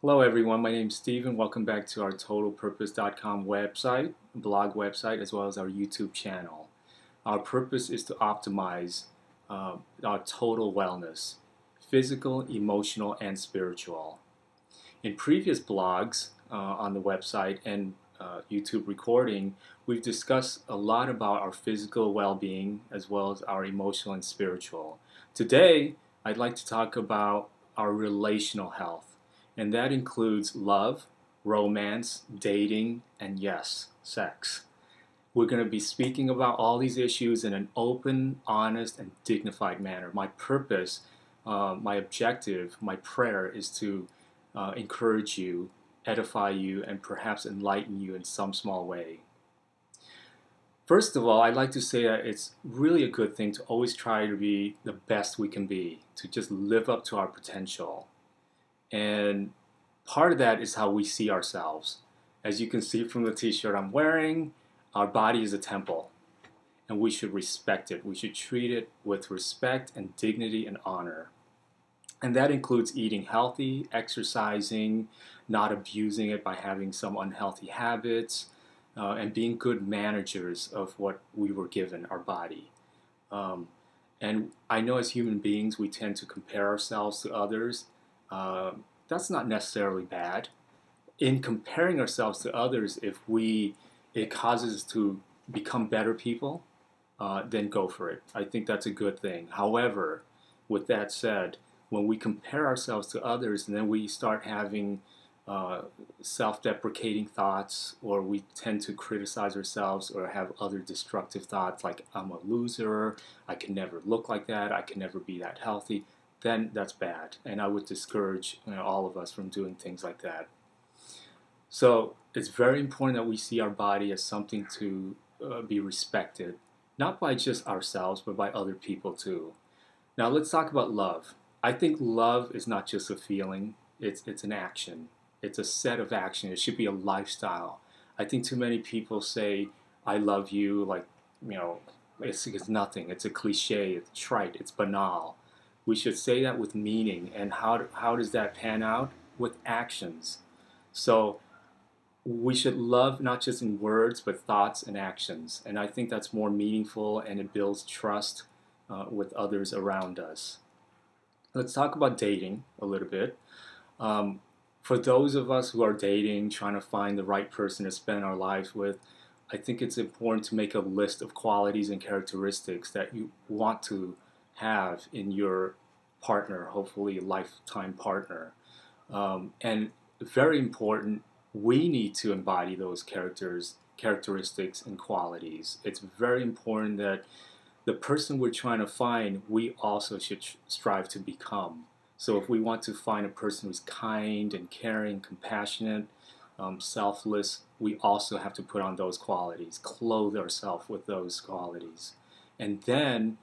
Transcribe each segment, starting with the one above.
Hello everyone, my name is Steven. Welcome back to our totalpurpose.com website, blog website, as well as our YouTube channel. Our purpose is to optimize our total wellness, physical, emotional, and spiritual. In previous blogs on the website and YouTube recording, we've discussed a lot about our physical well-being as well as our emotional and spiritual. Today, I'd like to talk about our relational health. And that includes love, romance, dating, and yes, sex. We're going to be speaking about all these issues in an open, honest, and dignified manner. My purpose, my objective, my prayer is to encourage you, edify you, and perhaps enlighten you in some small way. First of all, I'd like to say that it's really a good thing to always try to be the best we can be, to just live up to our potential. And part of that is how we see ourselves. As you can see from the t-shirt I'm wearing, our body is a temple, and we should respect it. We should treat it with respect and dignity and honor. And that includes eating healthy, exercising, not abusing it by having some unhealthy habits, and being good managers of what we were given, our body. And I know as human beings we tend to compare ourselves to others. That's not necessarily bad. In comparing ourselves to others, if it causes us to become better people, then go for it. I think that's a good thing. However, with that said, when we compare ourselves to others and then we start having self-deprecating thoughts, or we tend to criticize ourselves or have other destructive thoughts like I'm a loser, I can never look like that, I can never be that healthy, then that's bad. And I would discourage all of us from doing things like that. So it's very important that we see our body as something to be respected, not by just ourselves, but by other people too. Now let's talk about love. I think love is not just a feeling, it's an action. It's a set of action. It should be a lifestyle. I think too many people say, I love you, like, it's nothing. It's a cliche, it's trite, it's banal. We should say that with meaning. And how does that pan out? With actions. So we should love not just in words, but thoughts and actions. And I think that's more meaningful, and it builds trust with others around us. Let's talk about dating a little bit. For those of us who are dating, trying to find the right person to spend our lives with, I think it's important to make a list of qualities and characteristics that you want to have in your partner, hopefully a lifetime partner. And very important, we need to embody those characteristics, and qualities. It's very important that the person we're trying to find, we also should strive to become. So if we want to find a person who's kind and caring, compassionate, selfless, we also have to put on those qualities, clothe ourselves with those qualities. And then,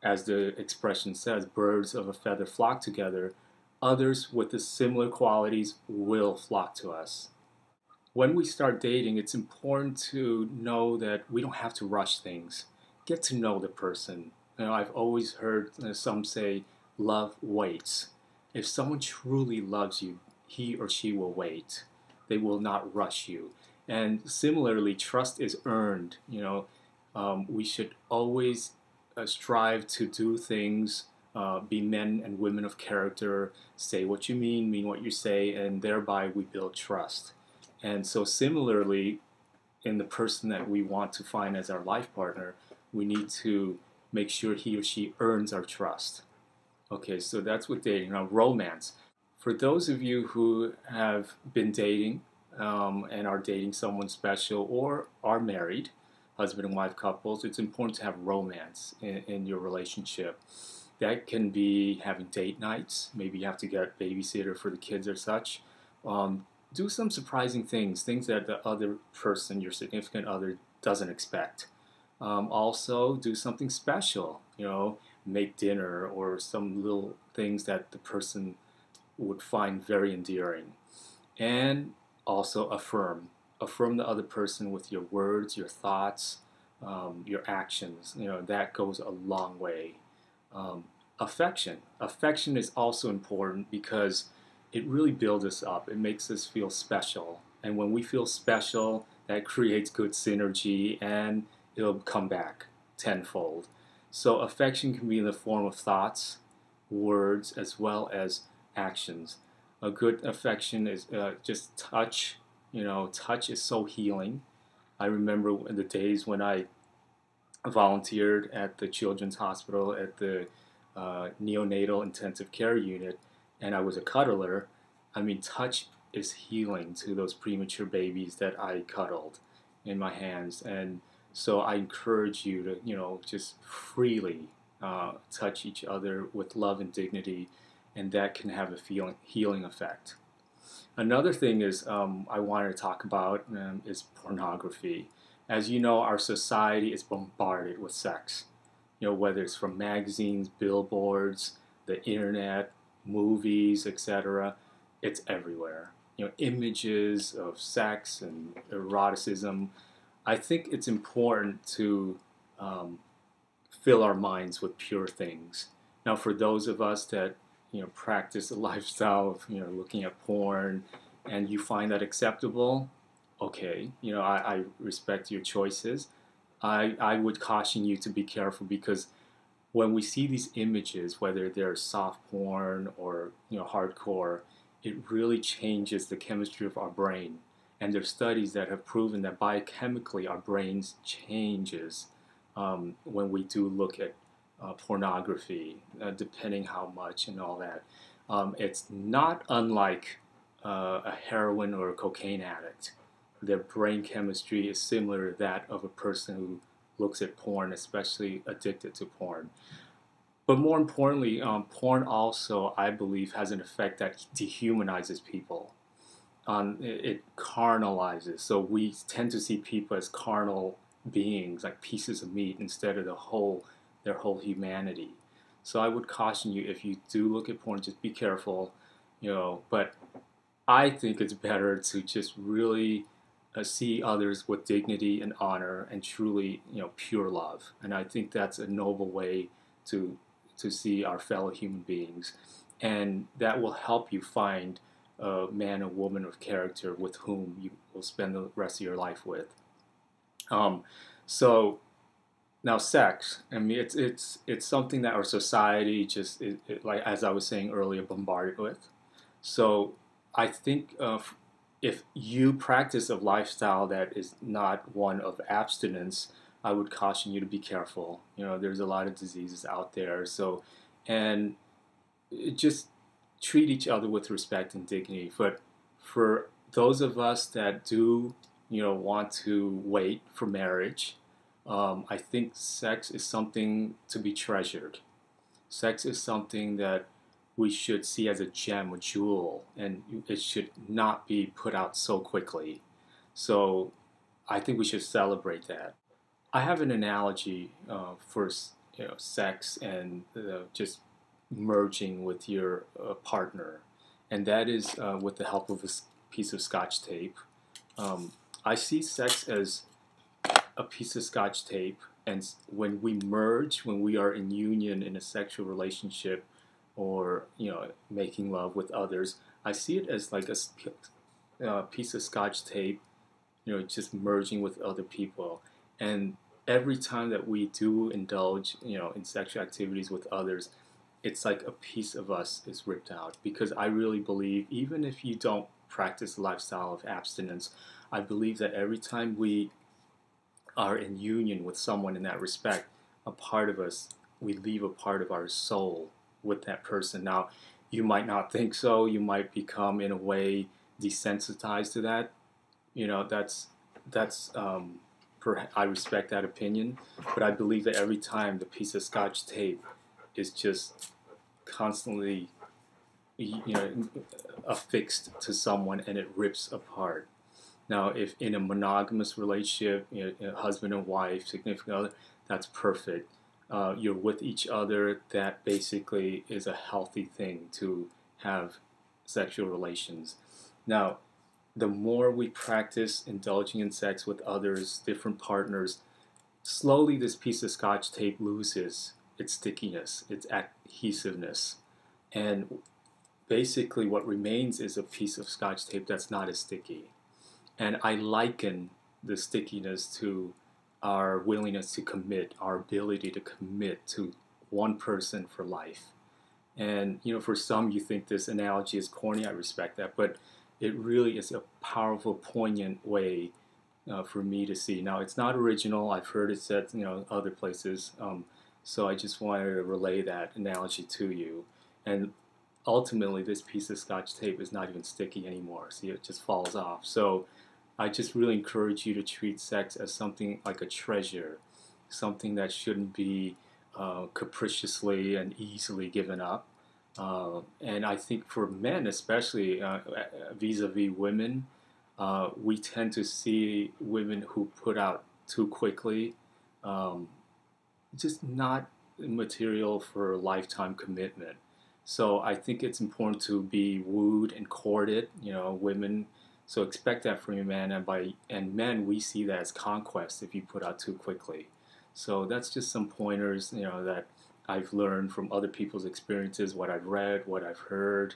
as the expression says, birds of a feather flock together, others with the similar qualities will flock to us. When we start dating, it's important to know that we don't have to rush things. Get to know the person. I've always heard some say, love waits. If someone truly loves you, he or she will wait. They will not rush you. And similarly, trust is earned. We should always strive to do things, be men and women of character, say what you mean what you say, and thereby we build trust. And so similarly, in the person that we want to find as our life partner, we need to make sure he or she earns our trust. Okay, so that's with dating. Now, romance. For those of you who have been dating and are dating someone special or are married, husband and wife couples, it's important to have romance in your relationship. That can be having date nights. Maybe you have to get a babysitter for the kids or such. Do some surprising things that the other person, your significant other, doesn't expect. Also, do something special, make dinner or some little things that the person would find very endearing. And also affirm the other person with your words, your thoughts, your actions. That goes a long way. Affection is also important because it really builds us up. It makes us feel special. And when we feel special, that creates good synergy and it'll come back tenfold. So affection can be in the form of thoughts, words, as well as actions. A good affection is just touch. You know, touch is so healing. I remember in the days when I volunteered at the Children's Hospital at the neonatal intensive care unit, and I was a cuddler. I mean, touch is healing to those premature babies that I cuddled in my hands, and so I encourage you to, just freely touch each other with love and dignity, and that can have a healing effect. Another thing is I wanted to talk about is pornography. As you know, our society is bombarded with sex. You know, whether it's from magazines, billboards, the internet, movies, etc. It's everywhere. You know, images of sex and eroticism. I think it's important to um, fill our minds with pure things. Now, for those of us that practice a lifestyle of looking at porn, and you find that acceptable, okay, I respect your choices. I would caution you to be careful because when we see these images, whether they're soft porn or hardcore, it really changes the chemistry of our brain. And there's studies that have proven that biochemically our brains changes when we do look at pornography, depending how much and all that. It's not unlike a heroin or a cocaine addict. Their brain chemistry is similar to that of a person who looks at porn, especially addicted to porn. But more importantly, porn also, I believe, has an effect that dehumanizes people. It carnalizes. So we tend to see people as carnal beings, like pieces of meat, instead of their whole humanity. So I would caution you, if you do look at porn, just be careful. But I think it's better to just really see others with dignity and honor and truly, pure love. And I think that's a noble way to see our fellow human beings, and that will help you find a man or woman of character with whom you will spend the rest of your life with. Um, so now, sex. I mean, it's something that our society just like as I was saying earlier, bombarded with. So I think if you practice a lifestyle that is not one of abstinence, I would caution you to be careful. There's a lot of diseases out there. So, and just treat each other with respect and dignity. But for those of us that do, want to wait for marriage, I think sex is something to be treasured. Sex is something that we should see as a gem, a jewel, and it should not be put out so quickly. So I think we should celebrate that. I have an analogy for sex and just merging with your partner, and that is with the help of a piece of Scotch tape. I see sex as a piece of Scotch tape, and when we merge, when we are in union in a sexual relationship, or making love with others, I see it as like a piece of Scotch tape, just merging with other people. And every time that we do indulge, in sexual activities with others, it's like a piece of us is ripped out. Because I really believe, even if you don't practice a lifestyle of abstinence, I believe that every time we are in union with someone in that respect, a part of us, we leave a part of our soul with that person. Now, you might not think so. You might become, in a way, desensitized to that. That's I respect that opinion, but I believe that every time the piece of Scotch tape is just constantly, affixed to someone and it rips apart. Now, if in a monogamous relationship, husband and wife, significant other, that's perfect. You're with each other. That basically is a healthy thing to have sexual relations. Now, the more we practice indulging in sex with others, different partners, slowly this piece of Scotch tape loses its stickiness, its adhesiveness. And basically what remains is a piece of Scotch tape that's not as sticky. And I liken the stickiness to our willingness to commit, our ability to commit to one person for life. And for some, you think this analogy is corny. I respect that, but it really is a powerful, poignant way for me to see. Now, it's not original. I've heard it said, other places. So I just wanted to relay that analogy to you. And ultimately, this piece of Scotch tape is not even sticky anymore. See, it just falls off. So I just really encourage you to treat sex as something like a treasure, something that shouldn't be capriciously and easily given up. And I think for men, especially vis-a-vis women, we tend to see women who put out too quickly, um, just not material for a lifetime commitment. So I think it's important to be wooed and courted, women. So expect that from your man, and men, we see that as conquest if you put out too quickly. So that's just some pointers, that I've learned from other people's experiences, what I've read, what I've heard,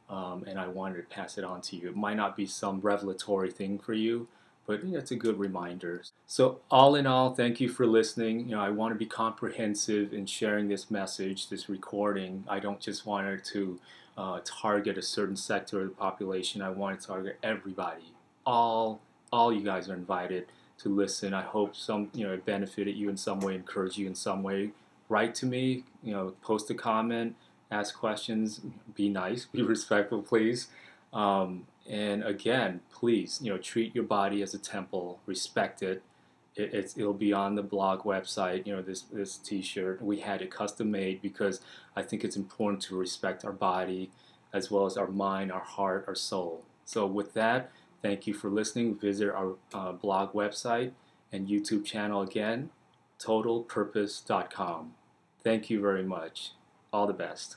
and I wanted to pass it on to you. It might not be some revelatory thing for you, but it's a good reminder. So all in all, thank you for listening. I want to be comprehensive in sharing this message, this recording. I don't just want it to target a certain sector of the population. I want to target everybody. All you guys are invited to listen. I hope it benefited you in some way, encouraged you in some way. Write to me, post a comment, ask questions, be nice, be respectful, please. And again, please, treat your body as a temple, respect it. It'll be on the blog website. This T-shirt, we had it custom made because I think it's important to respect our body as well as our mind, our heart, our soul. So with that, thank you for listening. Visit our blog website and YouTube channel again, totalpurpose.com. Thank you very much. All the best.